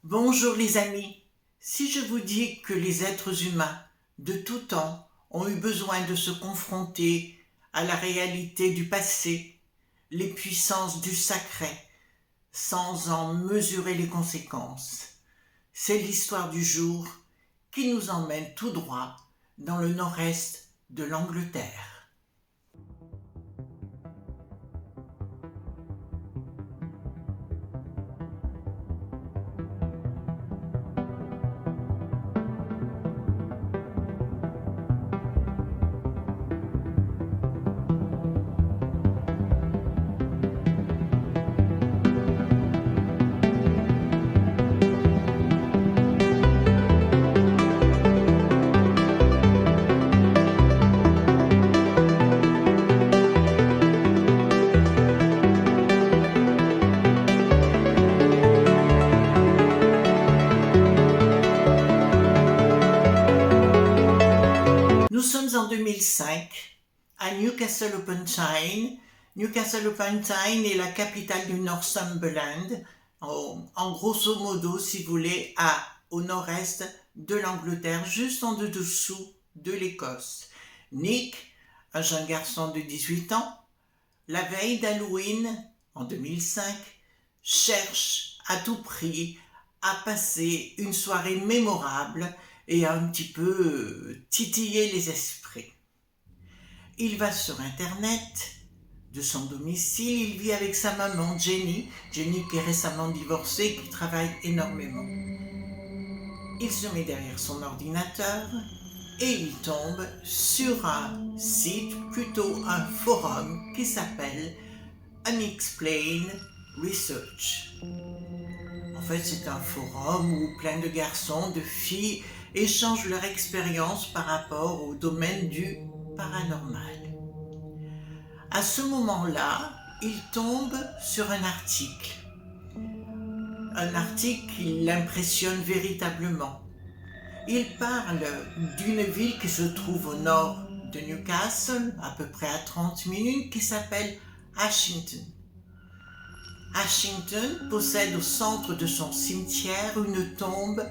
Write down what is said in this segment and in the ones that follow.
Bonjour les amis, si je vous dis que les êtres humains de tout temps ont eu besoin de se confronter à la réalité du passé, les puissances du sacré, sans en mesurer les conséquences, c'est l'histoire du jour qui nous emmène tout droit dans le nord-est de l'Angleterre. Nous sommes en 2005 à Newcastle upon Tyne. Newcastle upon Tyne est la capitale du Northumberland, en grosso modo, si vous voulez, au nord-est de l'Angleterre, juste en dessous de l'Écosse. Nick, un jeune garçon de 18 ans, la veille d'Halloween, en 2005, cherche à tout prix à passer une soirée mémorable et à un petit peu titiller les esprits. Il va sur Internet, de son domicile, il vit avec sa maman Jenny qui est récemment divorcée, qui travaille énormément. Il se met derrière son ordinateur et il tombe sur un site, plutôt un forum qui s'appelle Unexplained Research. En fait, c'est un forum où plein de garçons, de filles échangent leur expérience par rapport au domaine du paranormal. À ce moment-là, il tombe sur un article qui l'impressionne véritablement. Il parle d'une ville qui se trouve au nord de Newcastle, à peu près à 30 minutes, qui s'appelle Ashington. Ashington possède au centre de son cimetière une tombe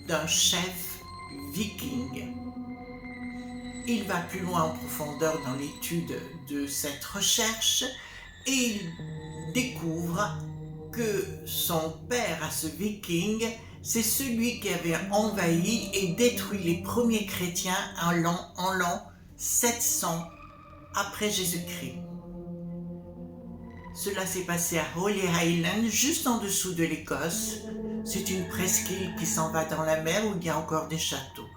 d'un chef viking. Il va plus loin en profondeur dans l'étude de cette recherche et il découvre que son père à ce viking, c'est celui qui avait envahi et détruit les premiers chrétiens en l'an 700 après Jésus-Christ. Cela s'est passé à Holy Island, juste en dessous de l'Écosse. C'est une presqu'île qui s'en va dans la mer où il y a encore des châteaux.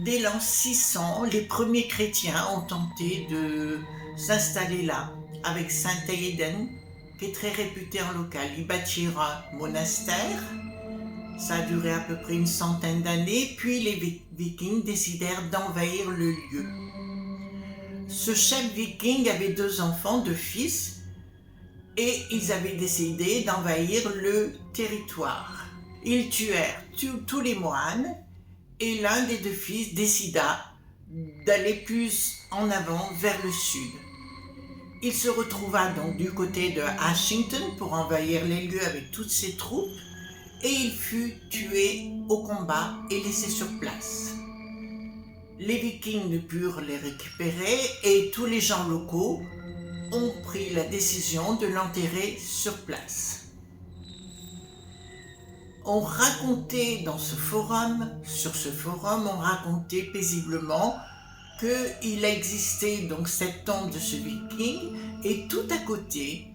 Dès l'an 600, les premiers chrétiens ont tenté de s'installer là, avec Saint Aidan, qui est très réputé en local. Ils bâtirent un monastère, ça a duré à peu près une centaine d'années, puis les Vikings décidèrent d'envahir le lieu. Ce chef viking avait 2 enfants, 2 fils, et ils avaient décidé d'envahir le territoire. Ils tuèrent tous les moines et l'un des 2 fils décida d'aller plus en avant vers le sud. Il se retrouva donc du côté de Ashington pour envahir les lieux avec toutes ses troupes et il fut tué au combat et laissé sur place. Les Vikings ne purent les récupérer et tous les gens locaux ont pris la décision de l'enterrer sur place. On racontait sur ce forum, on racontait paisiblement qu'il existait donc cette tombe de ce viking et tout à côté,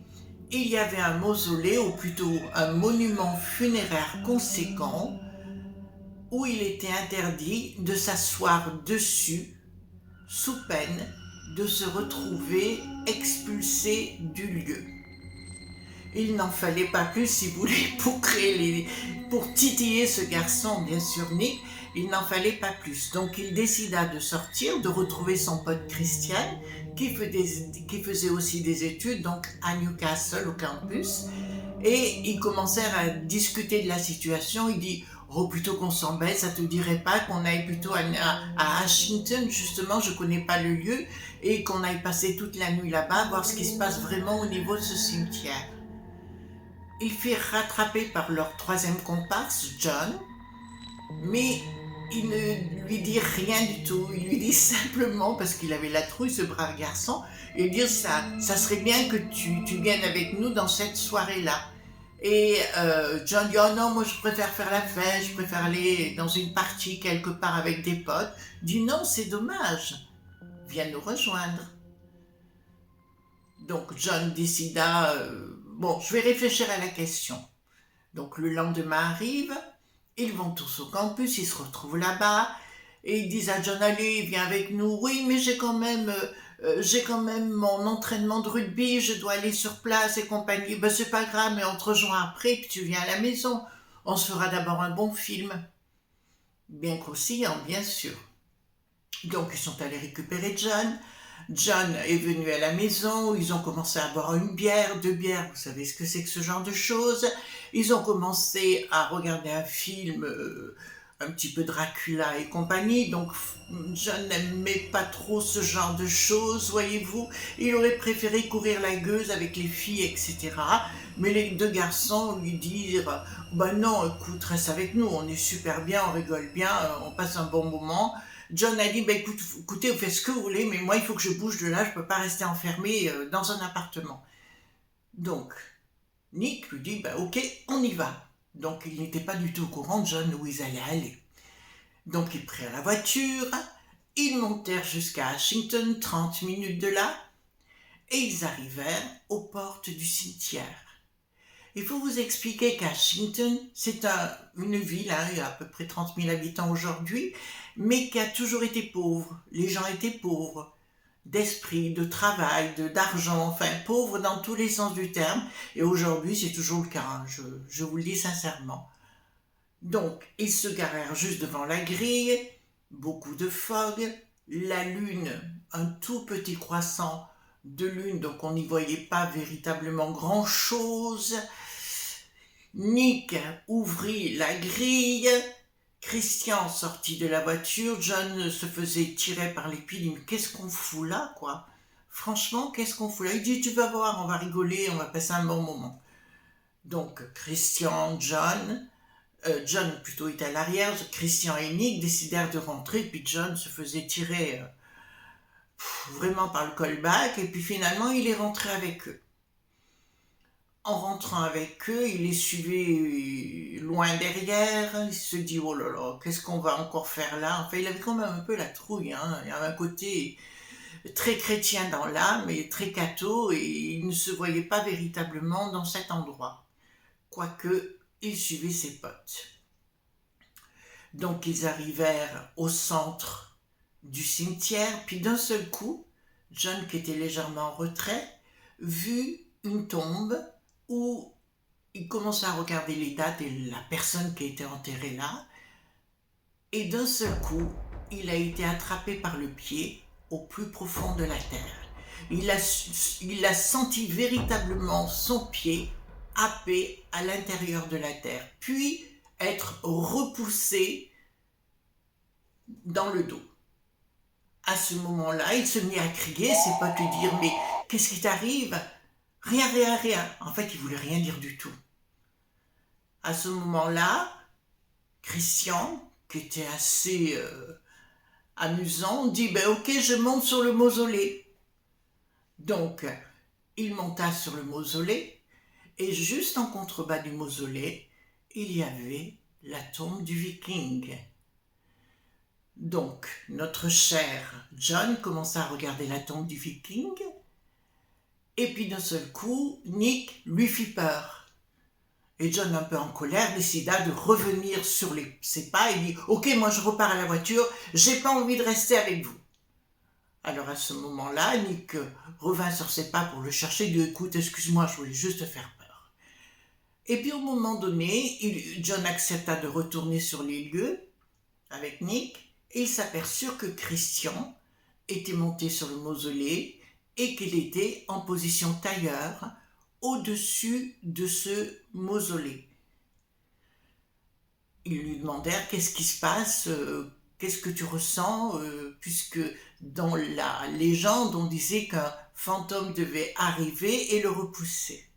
il y avait un mausolée ou plutôt un monument funéraire conséquent où il était interdit de s'asseoir dessus sous peine de se retrouver expulsé du lieu. Il n'en fallait pas plus, si vous voulez, pour titiller ce garçon, bien sûr, Nick, il n'en fallait pas plus. Donc il décida de sortir, de retrouver son pote Christian, qui faisait aussi des études donc à Newcastle, au campus, et ils commencèrent à discuter de la situation. Il dit « Oh, plutôt qu'on s'embête, ça te dirait pas qu'on aille plutôt à Ashington, justement, je connais pas le lieu, et qu'on aille passer toute la nuit là-bas, voir ce qui se passe vraiment au niveau de ce cimetière. » il fait rattraper par leur troisième comparse, John, mais il ne lui dit rien du tout. Il lui dit simplement, parce qu'il avait la trouille, ce brave garçon, il dit ça serait bien que tu viennes avec nous dans cette soirée-là. Et John dit, oh non, moi je préfère faire la fête, je préfère aller dans une partie quelque part avec des potes. Il dit, non, c'est dommage, viens nous rejoindre. Donc John décida, bon, je vais réfléchir à la question. Donc le lendemain arrive, ils vont tous au campus, ils se retrouvent là-bas, et ils disent à John, allez, viens avec nous. Oui, mais j'ai quand même mon entraînement de rugby, je dois aller sur place et compagnie. Ben c'est pas grave, mais on te rejoint après, puis tu viens à la maison. On se fera d'abord un bon film. Bien croustillant, bien sûr. Donc ils sont allés récupérer John. John est venu à la maison, ils ont commencé à boire une bière, deux bières, vous savez ce que c'est que ce genre de choses. Ils ont commencé à regarder un film, un petit peu Dracula et compagnie, donc John n'aimait pas trop ce genre de choses, voyez-vous. Il aurait préféré courir la gueuse avec les filles, etc. Mais les deux garçons lui dirent, bah non, écoute, reste avec nous, on est super bien, on rigole bien, on passe un bon moment. John a dit, bah, écoutez, vous faites ce que vous voulez, mais moi, il faut que je bouge de là, je ne peux pas rester enfermé dans un appartement. Donc, Nick lui dit, bah, ok, on y va. Donc, il n'était pas du tout au courant de John où ils allaient aller. Donc, ils prirent la voiture, ils montèrent jusqu'à Ashington, 30 minutes de là, et ils arrivèrent aux portes du cimetière. Il faut vous expliquer qu'Ashington, c'est une ville, il y a à peu près 30 000 habitants aujourd'hui, mais qui a toujours été pauvre. Les gens étaient pauvres, d'esprit, de travail, d'argent, enfin pauvres dans tous les sens du terme. Et aujourd'hui, c'est toujours le cas, hein, je vous le dis sincèrement. Donc, ils se garèrent juste devant la grille, beaucoup de fog, la lune, un tout petit croissant de lune, donc on n'y voyait pas véritablement grand-chose. Nick ouvrit la grille, Christian sortit de la voiture, John se faisait tirer par les pieds, il dit mais qu'est-ce qu'on fout là quoi? Franchement, qu'est-ce qu'on fout là? Il dit tu vas voir, on va rigoler, on va passer un bon moment. Donc Christian, John plutôt était à l'arrière, Christian et Nick décidèrent de rentrer, puis John se faisait tirer vraiment par le callback, et puis finalement il est rentré avec eux. En rentrant avec eux, il les suivait loin derrière, il se dit oh là là, qu'est-ce qu'on va encore faire là? Enfin, il avait quand même un peu la trouille, hein. Il y avait un côté très chrétien dans l'âme et très catho, et il ne se voyait pas véritablement dans cet endroit, quoique il suivait ses potes. Donc ils arrivèrent au centre du cimetière, puis d'un seul coup, John, qui était légèrement en retrait, vit une tombe où il commença à regarder les dates et la personne qui était enterrée là, et d'un seul coup, il a été attrapé par le pied au plus profond de la terre. Il a senti véritablement son pied happé à l'intérieur de la terre, puis être repoussé dans le dos. À ce moment-là, il se mit à crier, ses potes lui dirent « Mais qu'est-ce qui t'arrive ?» Rien, rien, rien. En fait, il voulait rien dire du tout. À ce moment-là, Christian, qui était assez amusant, dit ben, « Ok, je monte sur le mausolée. » Donc, il monta sur le mausolée, et juste en contrebas du mausolée, il y avait la tombe du Viking. Donc, notre cher John commença à regarder la tombe du Viking, et puis d'un seul coup, Nick lui fit peur. Et John, un peu en colère, décida de revenir sur ses pas et dit « Ok, moi je repars à la voiture, j'ai pas envie de rester avec vous. » Alors à ce moment-là, Nick revint sur ses pas pour le chercher, il dit « Écoute, excuse-moi, je voulais juste te faire peur. » Et puis au moment donné, John accepta de retourner sur les lieux avec Nick, et il s'aperçut que Christian était monté sur le mausolée et qu'il était en position tailleur au-dessus de ce mausolée. Ils lui demandèrent qu'est-ce qui se passe, qu'est-ce que tu ressens, puisque dans la légende on disait qu'un fantôme devait arriver et le repousser.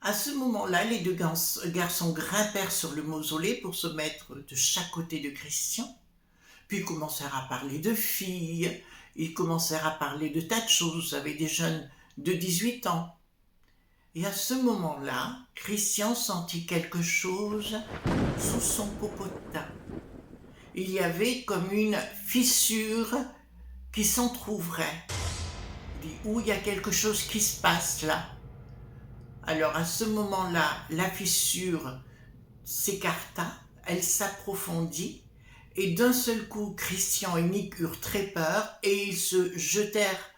À ce moment-là, les deux garçons grimpèrent sur le mausolée pour se mettre de chaque côté de Christian, puis ils commencèrent à parler de filles, ils commencèrent à parler de tas de choses, vous savez, des jeunes de 18 ans. Et à ce moment-là, Christian sentit quelque chose sous son popotin. Il y avait comme une fissure qui s'entrouvrait. Il dit, où il y a quelque chose qui se passe là. Alors à ce moment-là, la fissure s'écarta, elle s'approfondit, et d'un seul coup, Christian et Nick eurent très peur, et ils se jetèrent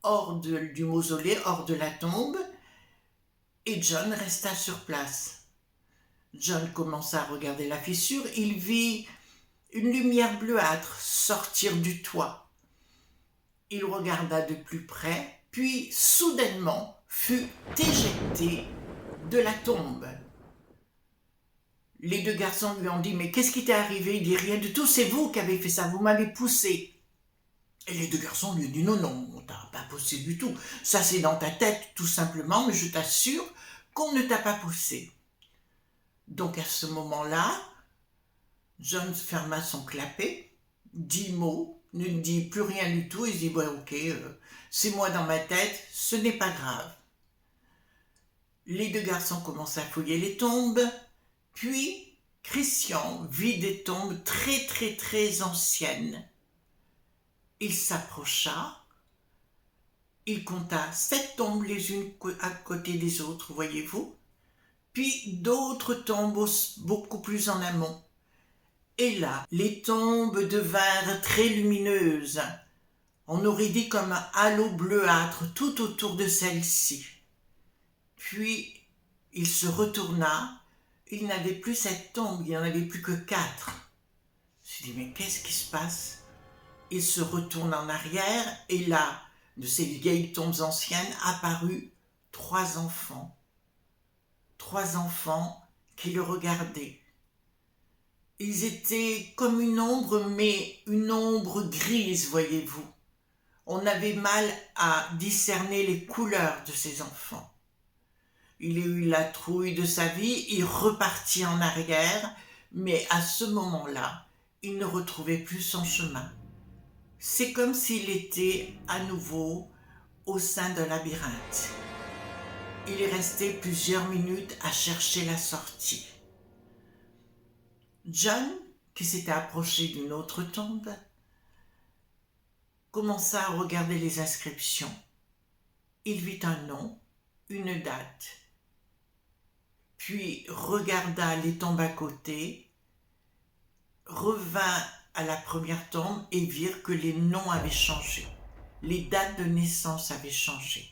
hors du mausolée, hors de la tombe, et John resta sur place. John commença à regarder la fissure, il vit une lumière bleuâtre sortir du toit. Il regarda de plus près, puis soudainement fut éjecté de la tombe. Les deux garçons lui ont dit « Mais qu'est-ce qui t'est arrivé ?» Il dit « Rien du tout, c'est vous qui avez fait ça, vous m'avez poussé. » Et les deux garçons lui ont dit « Non, non, on t'a pas poussé du tout. Ça c'est dans ta tête tout simplement, mais je t'assure qu'on ne t'a pas poussé. » Donc à ce moment-là, John ferma son clapet, 10 mots, ne dit plus rien du tout, il se dit « Ouais, ok, c'est moi dans ma tête, ce n'est pas grave. » Les deux garçons commencent à fouiller les tombes, puis Christian vit des tombes très très très anciennes. Il s'approcha, il compta 7 tombes les unes à côté des autres, voyez-vous, puis d'autres tombes beaucoup plus en amont. Et là, les tombes devinrent très lumineuses. On aurait dit comme un halo bleuâtre tout autour de celle-ci. Puis, il se retourna, il n'avait plus cette tombe, il n'y en avait plus que 4. Je me suis dit, mais qu'est-ce qui se passe? Il se retourne en arrière, et là, de ces vieilles tombes anciennes, apparurent 3 enfants. 3 enfants qui le regardaient. Ils étaient comme une ombre, mais une ombre grise, voyez-vous. On avait mal à discerner les couleurs de ces enfants. Il a eu la trouille de sa vie, il repartit en arrière, mais à ce moment-là, il ne retrouvait plus son chemin. C'est comme s'il était à nouveau au sein d'un labyrinthe. Il est resté plusieurs minutes à chercher la sortie. John, qui s'était approché d'une autre tombe, commença à regarder les inscriptions. Il vit un nom, une date, puis regarda les tombes à côté, revint à la première tombe et vit que les noms avaient changé, les dates de naissance avaient changé.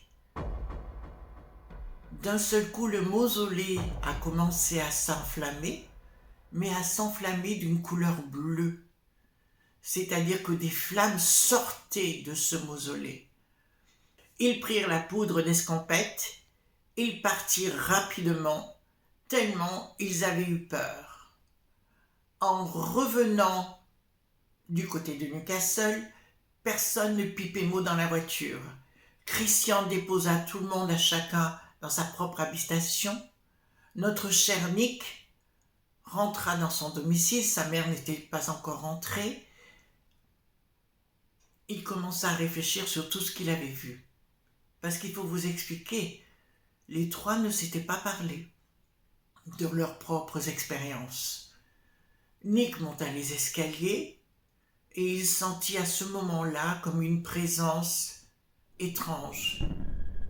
D'un seul coup, le mausolée a commencé à s'enflammer, mais à s'enflammer d'une couleur bleue. C'est-à-dire que des flammes sortaient de ce mausolée. Ils prirent la poudre d'escampette, ils partirent rapidement, tellement ils avaient eu peur. En revenant du côté de Newcastle, personne ne pipait mot dans la voiture. Christian déposa tout le monde à chacun dans sa propre habitation. Notre cher Nick rentra dans son domicile, sa mère n'était pas encore rentrée. Il commença à réfléchir sur tout ce qu'il avait vu. Parce qu'il faut vous expliquer, les 3 ne s'étaient pas parlé de leurs propres expériences. Nick monta les escaliers et il sentit à ce moment-là comme une présence étrange,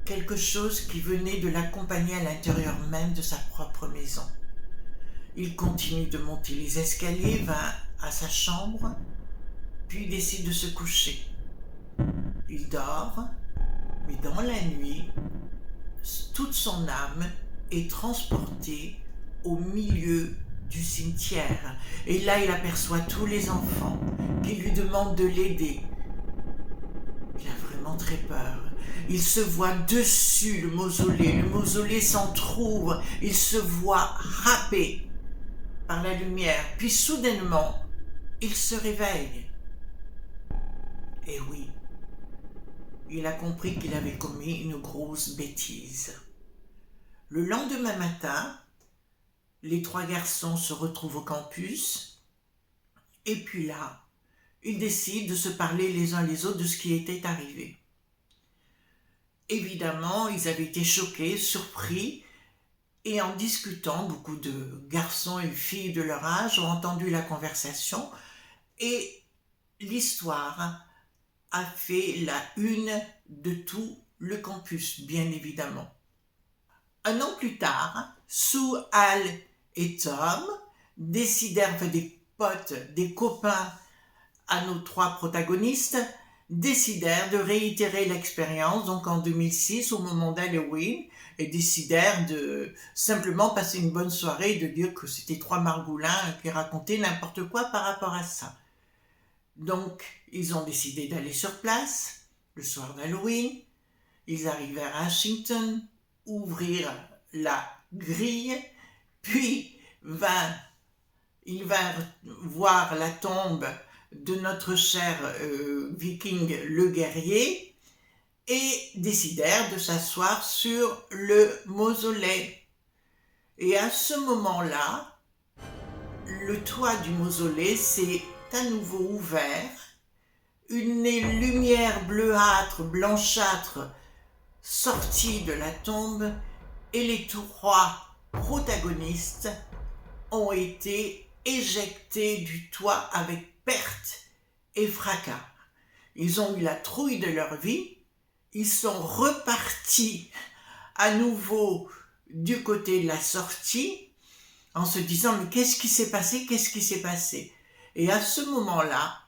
quelque chose qui venait de l'accompagner à l'intérieur même de sa propre maison. Il continue de monter les escaliers, va à sa chambre, puis décide de se coucher. Il dort, mais dans la nuit, toute son âme est transportée au milieu du cimetière. Et là, il aperçoit tous les enfants qui lui demandent de l'aider. Il a vraiment très peur. Il se voit dessus le mausolée s'entrouvre, il se voit happé par la lumière, puis soudainement, il se réveille. Et oui, il a compris qu'il avait commis une grosse bêtise. Le lendemain matin, les 3 garçons se retrouvent au campus, et puis là, ils décident de se parler les uns les autres de ce qui était arrivé. Évidemment, ils avaient été choqués, surpris, et en discutant, beaucoup de garçons et filles de leur âge ont entendu la conversation, et l'histoire a fait la une de tout le campus, bien évidemment. Un an plus tard, Sue, Al et Tom décidèrent, des potes, des copains à nos 3 protagonistes, décidèrent de réitérer l'expérience, donc en 2006, au moment d'Halloween, et décidèrent de simplement passer une bonne soirée et de dire que c'était 3 margoulins qui racontaient n'importe quoi par rapport à ça. Donc, ils ont décidé d'aller sur place, le soir d'Halloween. Ils arrivèrent à Washington, ouvrirent la grille, puis ils vinrent voir la tombe de notre cher viking le guerrier et décidèrent de s'asseoir sur le mausolée. Et à ce moment-là, le toit du mausolée s'est à nouveau ouvert, une lumière bleuâtre, blanchâtre sortit de la tombe et les 3 protagonistes ont été éjectés du toit avec perte et fracas. Ils ont eu la trouille de leur vie, ils sont repartis à nouveau du côté de la sortie en se disant « mais qu'est-ce qui s'est passé, qu'est-ce qui s'est passé ?» Et à ce moment-là,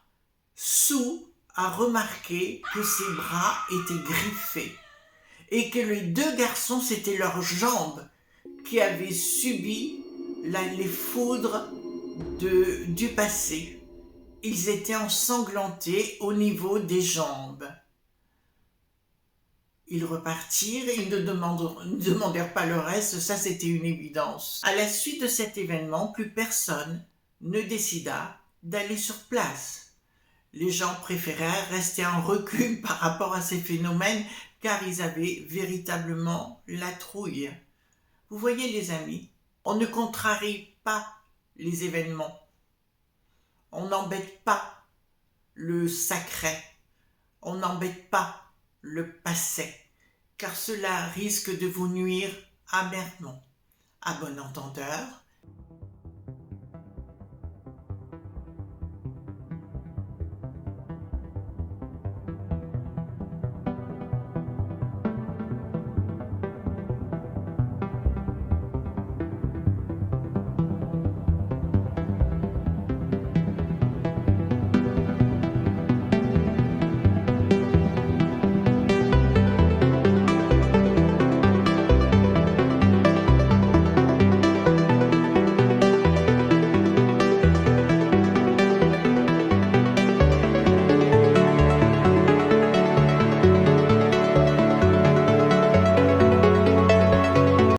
Sue a remarqué que ses bras étaient griffés et que les 2 garçons, c'était leurs jambes qui avaient subi les foudres du passé. Ils étaient ensanglantés au niveau des jambes. Ils repartirent, ils ne demandèrent pas le reste, ça c'était une évidence. À la suite de cet événement, plus personne ne décida d'aller sur place. Les gens préférèrent rester en recul par rapport à ces phénomènes car ils avaient véritablement la trouille. Vous voyez les amis, on ne contrarie pas les événements. On n'embête pas le sacré. On n'embête pas le passé, car cela risque de vous nuire amèrement. À bon entendeur,